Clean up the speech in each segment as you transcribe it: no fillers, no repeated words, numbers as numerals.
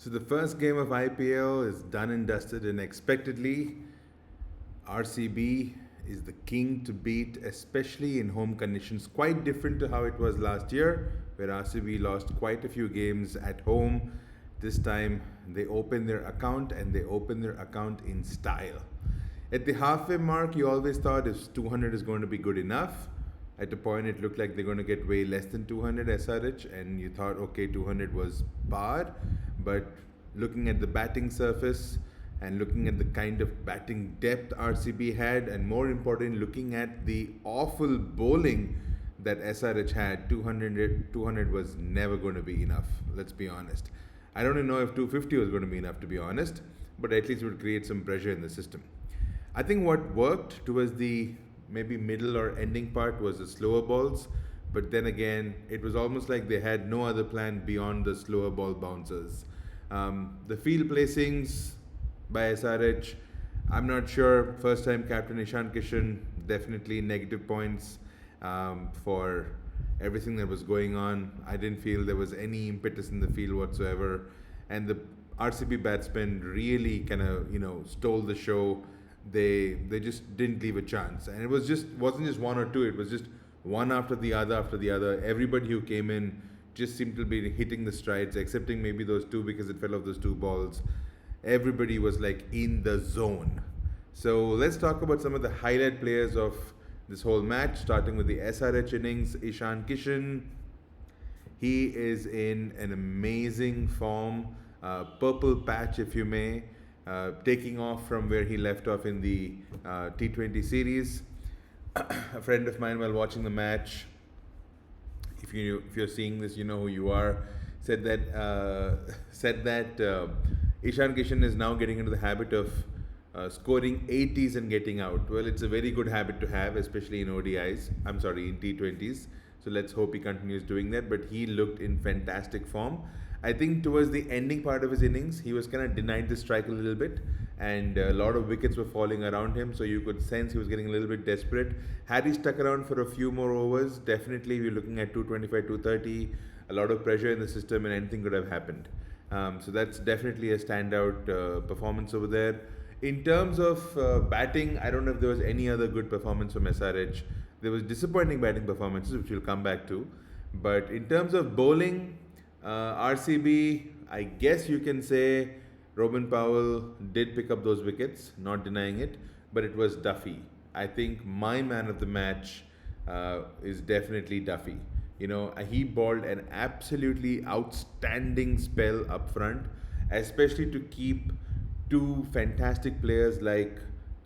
So the first game of IPL is done and dusted, and expectedly, RCB is the king to beat, especially in home conditions. Quite different to how it was last year, where RCB lost quite a few games at home. This time, they opened their account and they opened their account in style. At the halfway mark, you always thought if 200 is going to be good enough. At a point, it looked like they're going to get way less than 200 SRH, and you thought, okay, 200 was par. But looking at the batting surface and looking at the kind of batting depth RCB had, and more important, looking at the awful bowling that SRH had, 200 was never going to be enough, let's be honest. I don't even know if 250 was going to be enough, to be honest, but at least it would create some pressure in the system. I think what worked towards the maybe middle or ending part was the slower balls, but then again, it was almost like they had no other plan beyond the slower ball bouncers. The field placings by SRH, I'm not sure. First time captain Ishan Kishan, definitely negative points for everything that was going on. I didn't feel there was any impetus in the field whatsoever, and the RCB batsmen really kind of stole the show. They just didn't leave a chance, and it wasn't just one or two. It was just one after the other after the other. Everybody who came in just seemed to be hitting the strides, excepting maybe those two because it fell off those two balls. Everybody was like in the zone. So let's talk about some of the highlight players of this whole match, starting with the SRH innings. Ishan Kishan, he is in an amazing form, purple patch if you may. Taking off from where he left off in the T20 series. A friend of mine, while watching the match, if you're seeing this, you know who you are, said that Ishan Kishan is now getting into the habit of scoring 80s and getting out. Well, it's a very good habit to have, especially in ODIs. I'm sorry, in T20s. So let's hope he continues doing that. But he looked in fantastic form. I think towards the ending part of his innings, he was kind of denied the strike a little bit, and a lot of wickets were falling around him, so you could sense he was getting a little bit desperate. Had he stuck around for a few more overs, definitely we're looking at 225, 230, a lot of pressure in the system, and anything could have happened. So that's definitely a standout performance over there. In terms of batting, I don't know if there was any other good performance from SRH. There was disappointing batting performances, which we'll come back to. But in terms of bowling, RCB, I guess you can say Robin Powell did pick up those wickets, not denying it, but it was Duffy. I think my man of the match is definitely Duffy. He bowled an absolutely outstanding spell up front, especially to keep two fantastic players like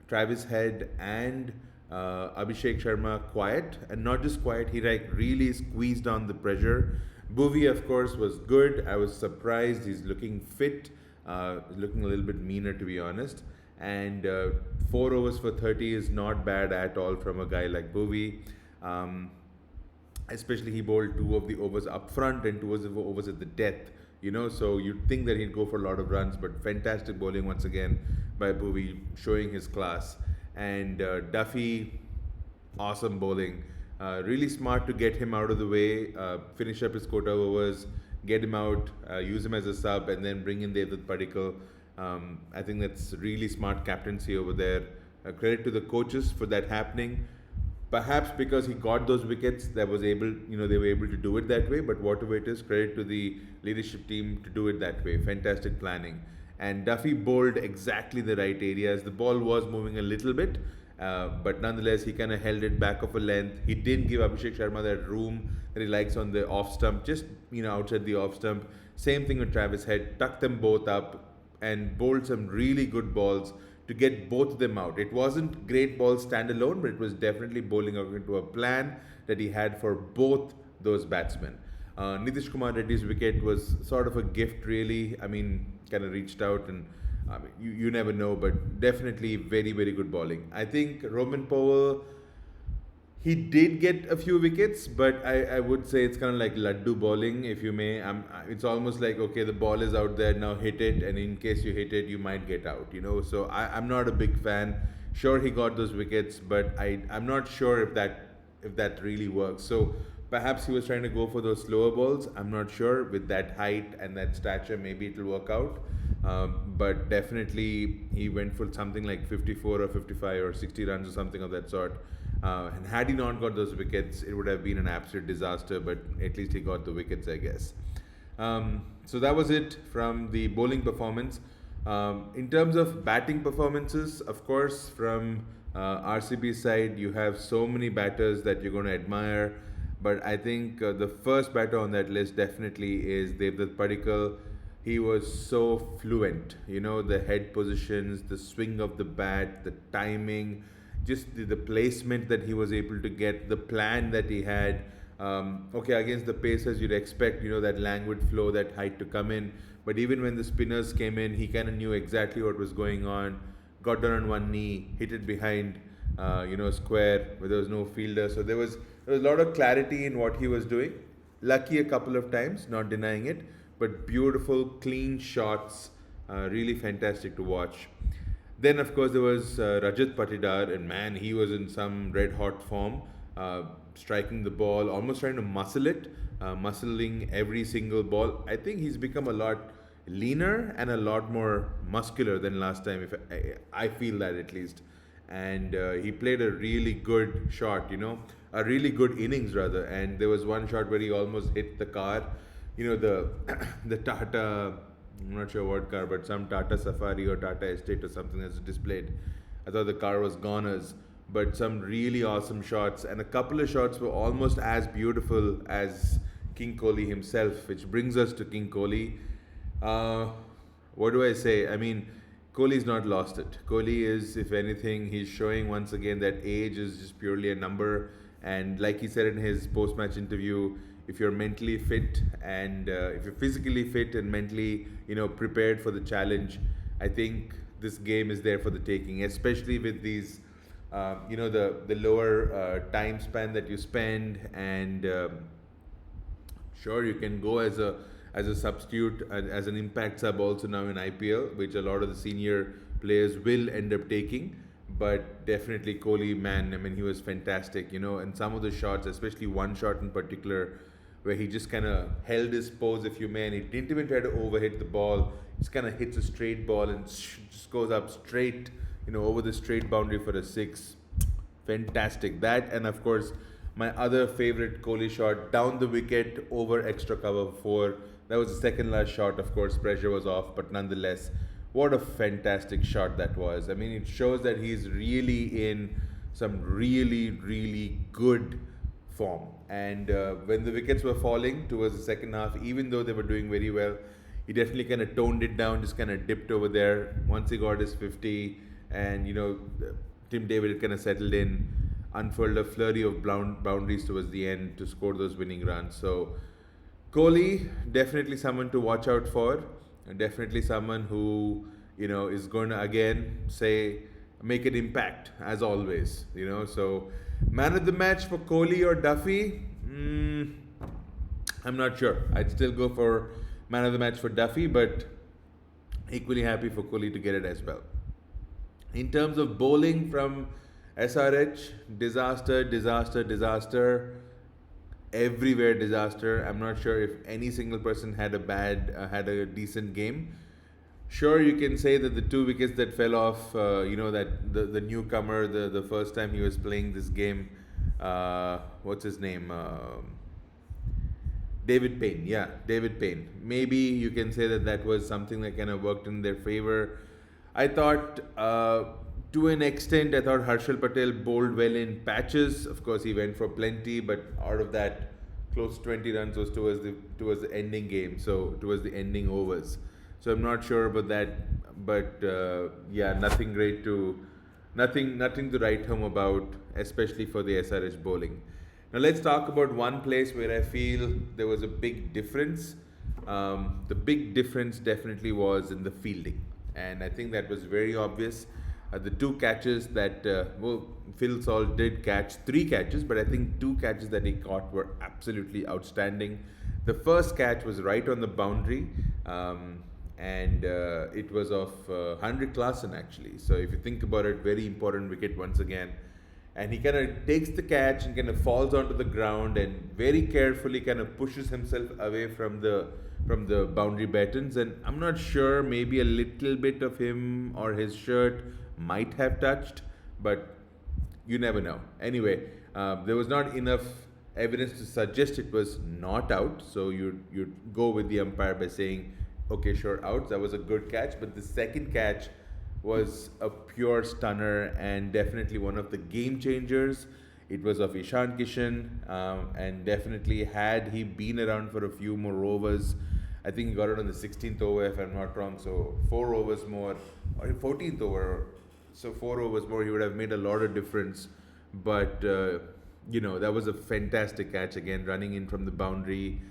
Travis Head and Abhishek Sharma quiet, and not just quiet, he really squeezed on the pressure. Bhuvi, of course, was good. I was surprised. He's looking fit, looking a little bit meaner, to be honest. And 4 overs for 30 is not bad at all from a guy like Bhuvi. Especially he bowled 2 of the overs up front and 2 of the overs at the death. So you'd think that he'd go for a lot of runs, but fantastic bowling once again by Bhuvi, showing his class. And Duffy, awesome bowling. Really smart to get him out of the way, finish up his quota overs, get him out, use him as a sub, and then bring in Devdutt Padikkal. I think that's really smart captaincy over there. Credit to the coaches for that happening. Perhaps because he got those wickets, they were able to do it that way. But whatever it is, credit to the leadership team to do it that way. Fantastic planning. And Duffy bowled exactly the right areas. The ball was moving a little bit, but nonetheless, he kind of held it back of a length. He didn't give Abhishek Sharma that room that he likes on the off stump, just outside the off stump. Same thing with Travis Head, tucked them both up and bowled some really good balls to get both of them out. It wasn't great balls standalone, but it was definitely bowling according to a plan that he had for both those batsmen. Nitish Kumar Reddy's wicket was sort of a gift, really. I mean, kind of reached out and you never know, but definitely very, very good bowling. I think Roman Powell, he did get a few wickets, but I would say it's kind of like laddu bowling, if you may. It's almost like, okay, the ball is out there, now hit it, and in case you hit it, you might get out, So I'm not a big fan. Sure, he got those wickets, but I'm not sure if that really works. So Perhaps he was trying to go for those slower balls. I'm not sure. With that height and that stature, maybe it'll work out. But definitely, he went for something like 54 or 55 or 60 runs or something of that sort. And had he not got those wickets, it would have been an absolute disaster. But at least he got the wickets, I guess. So that was it from the bowling performance. In terms of batting performances, of course, from RCB side, you have so many batters that you're going to admire. But I think the first batter on that list definitely is Devdutt Padikkal. He was so fluent, the head positions, the swing of the bat, the timing, just the placement that he was able to get, the plan that he had. Okay, against the Pacers, you'd expect, that languid flow, that height to come in. But even when the spinners came in, he kind of knew exactly what was going on, got down on one knee, hit it behind, square where there was no fielder. So there was a lot of clarity in what he was doing. Lucky a couple of times, not denying it, but beautiful, clean shots, really fantastic to watch. Then, of course, there was Rajat Patidar, and man, he was in some red hot form, striking the ball, almost trying to muscle it, muscling every single ball. I think he's become a lot leaner and a lot more muscular than last time, if I feel that at least. And he played a really good shot, a really good innings rather. And there was one shot where he almost hit the car, the the Tata, I'm not sure what car, but some Tata Safari or Tata Estate or something that's displayed. I thought the car was goners, but some really awesome shots, and a couple of shots were almost as beautiful as King Kohli himself, which brings us to King Kohli. What do I say? I mean, Kohli's not lost it. Kohli is, if anything, he's showing once again that age is just purely a number. And like he said in his post-match interview, if you're mentally fit and if you're physically fit and mentally, prepared for the challenge, I think this game is there for the taking, especially with these, the lower time span that you spend. And sure, you can go as a substitute, as an impact sub also now in IPL, which a lot of the senior players will end up taking. But definitely Kohli, man, I mean, he was fantastic, and some of the shots, especially one shot in particular, where he just kind of held his pose, if you may, and he didn't even try to overhit the ball. Just kind of hits a straight ball and just goes up straight, over the straight boundary for a six. Fantastic. That, and of course, my other favorite Kohli shot, down the wicket over extra cover 4. That was the second last shot. Of course, pressure was off, but nonetheless, what a fantastic shot that was. I mean, it shows that he's really in some really, really good form. And when the wickets were falling towards the second half, even though they were doing very well, he definitely kind of toned it down, just kind of dipped over there. Once he got his 50, and Tim David kind of settled in, unfurled a flurry of boundaries towards the end to score those winning runs. So Kohli, definitely someone to watch out for, and definitely someone who is going to again make an impact as always. So man of the match for Kohli or Duffy, I'm not sure. I'd still go for man of the match for Duffy, but equally happy for Kohli to get it as well. In terms of bowling from SRH, disaster. Everywhere disaster. I'm not sure if any single person had a decent game. Sure, you can say that the 2 wickets that fell off, that the newcomer, the first time he was playing this game, what's his name? David Payne. Yeah, David Payne. Maybe you can say that was something that kind of worked in their favor. I thought, to an extent, I thought Harshal Patel bowled well in patches. Of course, he went for plenty, but out of that, close to 20 runs was towards the ending game, so towards the ending overs. So I'm not sure about that, but nothing to write home about, especially for the SRH bowling. Now let's talk about one place where I feel there was a big difference. The big difference definitely was in the fielding, and I think that was very obvious. The 2 catches that, Phil Salt did catch 3 catches, but I think 2 catches that he caught were absolutely outstanding. The first catch was right on the boundary, and it was of Henrik Larsson actually. So if you think about it, very important wicket once again. and he kind of takes the catch and kind of falls onto the ground and very carefully kind of pushes himself away from the boundary battens. And I'm not sure, maybe a little bit of him or his shirt might have touched, but you never know. Anyway, there was not enough evidence to suggest it was not out, so you'd go with the umpire by saying, okay, sure, out. That was a good catch, but the second catch was a pure stunner and definitely one of the game changers. It was of Ishan Kishan, and definitely had he been around for a few more overs, I think he got it on the 16th over if I'm not wrong. So 4 overs more, or 14th over. So 4 overs more, he would have made a lot of difference. But that was a fantastic catch again, running in from the boundary.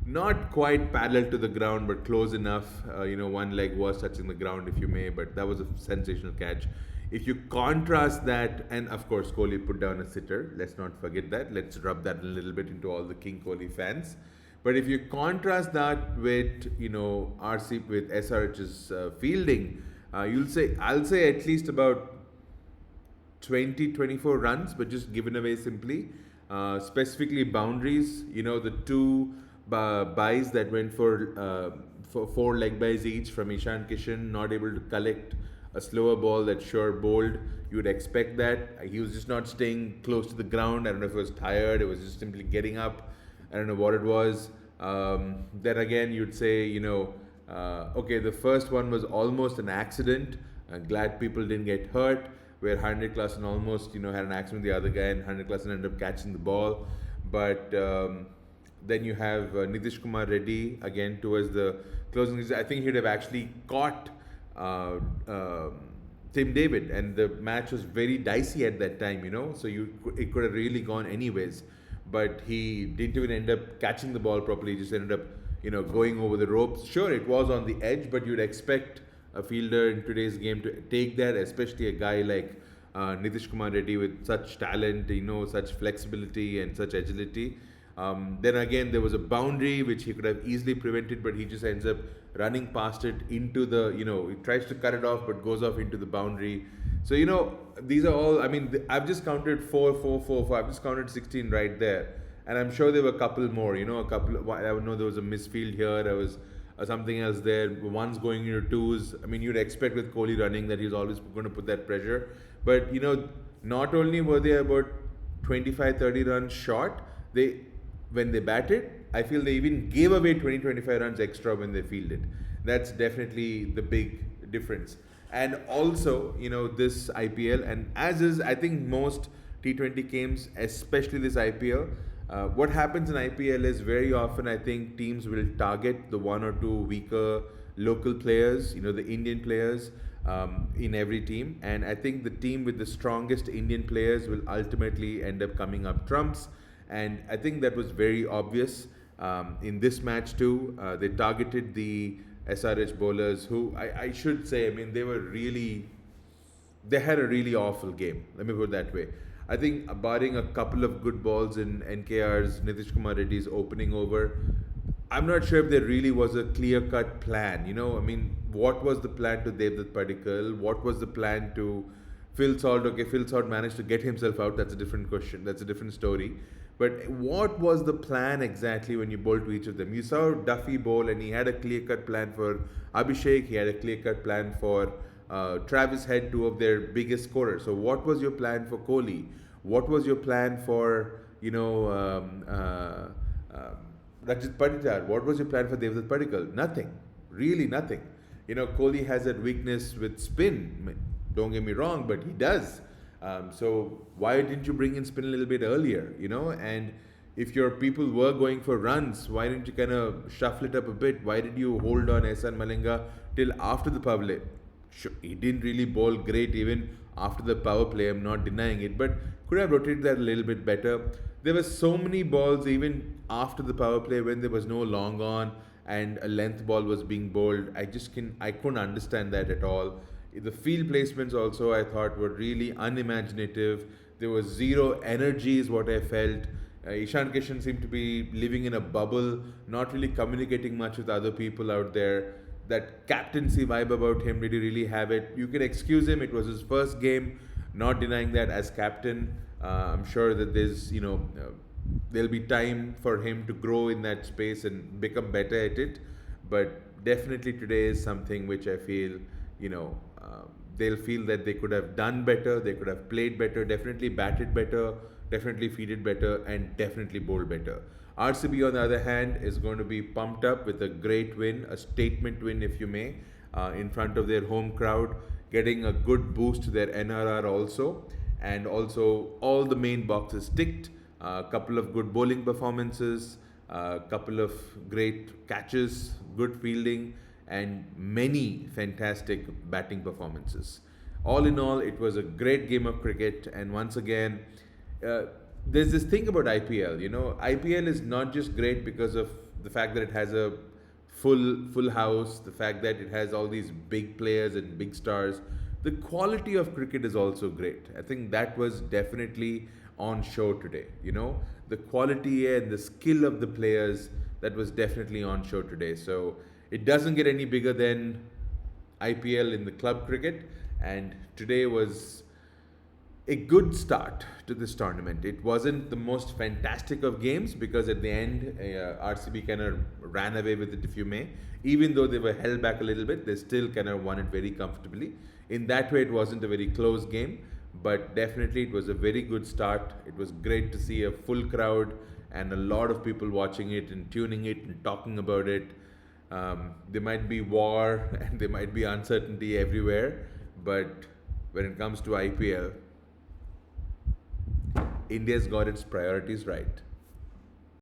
Not quite parallel to the ground, but close enough. One leg was touching the ground, if you may, but that was a sensational catch. If you contrast that, and of course, Kohli put down a sitter. Let's not forget that. Let's rub that a little bit into all the King Kohli fans. But if you contrast that with, RC with SRH's fielding, I'll say at least about 20, 24 runs, but just given away simply. Specifically boundaries, the two buys that went for 4 leg buys each from Ishan Kishan, not able to collect a slower ball that sure bowled. You would expect that. He was just not staying close to the ground. I don't know if he was tired, it was just simply getting up. I don't know what it was. Then again, you'd say, okay, the first one was almost an accident. I'm glad people didn't get hurt. Where Henrik Klassen almost, had an accident with the other guy, and Henrik Klassen ended up catching the ball. But then you have Nitish Kumar Reddy again towards the closing. I think he'd have actually caught Tim David, and the match was very dicey at that time, so it could have really gone anyways. But he didn't even end up catching the ball properly. He just ended up, going over the ropes. Sure, it was on the edge, but you'd expect a fielder in today's game to take that, especially a guy like Nitish Kumar Reddy with such talent, such flexibility and such agility. Then again, there was a boundary which he could have easily prevented, but he just ends up running past it into the, he tries to cut it off, but goes off into the boundary. So, these are all, I've just counted 4, 4, 4, 4. I've just counted 16 right there. And I'm sure there were a couple more, I know there was a misfield here, there was something else there. One's going into twos. You'd expect with Kohli running that he's always going to put that pressure. But, not only were they about 25, 30 runs short, when they batted, I feel they even gave away 20, 25 runs extra when they fielded. That's definitely the big difference. And also, this IPL, and as is, I think, most T20 games, especially this IPL, what happens in IPL is very often, I think, teams will target the one or two weaker local players, the Indian players in every team. And I think the team with the strongest Indian players will ultimately end up coming up trumps. And I think that was very obvious in this match too. They targeted the SRH bowlers who, I should say, they had a really awful game. Let me put it that way. I think barring a couple of good balls in NKR's, Nitish Kumar Reddy's opening over, I'm not sure if there really was a clear-cut plan. What was the plan to Devdutt Padikkal? What was the plan to Phil Salt? Okay, Phil Salt managed to get himself out. That's a different question. That's a different story. But what was the plan exactly when you bowled to each of them? You saw Duffy bowl, and he had a clear-cut plan for Abhishek. He had a clear-cut plan for Travis Head, two of their biggest scorers. So what was your plan for Kohli? What was your plan for, Rajat Patidar? What was your plan for Devdutt Padikkal? Nothing. Really nothing. Kohli has that weakness with spin. Don't get me wrong, but he does. So why didn't you bring in spin a little bit earlier? And if your people were going for runs, why didn't you kind of shuffle it up a bit? Why did you hold on Ehsan Malinga till after the power play? Sure, he didn't really bowl great even after the power play, I'm not denying it, but could have rotated that a little bit better. There were so many balls even after the power play when there was no long on and a length ball was being bowled. I couldn't understand that at all. The field placements also, I thought, were really unimaginative. There was zero energy is what I felt. Ishan Kishan seemed to be living in a bubble, not really communicating much with other people out there. That captaincy vibe about him, did he really have it? You can excuse him, it was his first game. Not denying that as captain, I'm sure that there'll be time for him to grow in that space and become better at it. But definitely today is something which I feel, they'll feel that they could have done better, they could have played better, definitely batted better, definitely fielded better, and definitely bowled better. RCB, on the other hand, is going to be pumped up with a great win, a statement win, if you may, in front of their home crowd, getting a good boost to their NRR also, and also all the main boxes ticked. A couple of good bowling performances, a couple of great catches, good fielding, and many fantastic batting performances. All in all, it was a great game of cricket, and once again, uh, there's this thing about IPL. IPL is not just great because of the fact that it has a full house, the fact that it has all these big players and big stars. The quality of cricket is also great. I think that was definitely on show today. The quality and the skill of the players, that was definitely on show today. So it doesn't get any bigger than IPL in the club cricket, and today was a good start to this tournament. It wasn't the most fantastic of games because at the end, RCB kind of ran away with it, if you may. Even though they were held back a little bit, they still kind of won it very comfortably. In that way, it wasn't a very close game, but definitely it was a very good start. It was great to see a full crowd and a lot of people watching it and tuning it and talking about it. There might be war and there might be uncertainty everywhere, but when it comes to IPL, India's got its priorities right.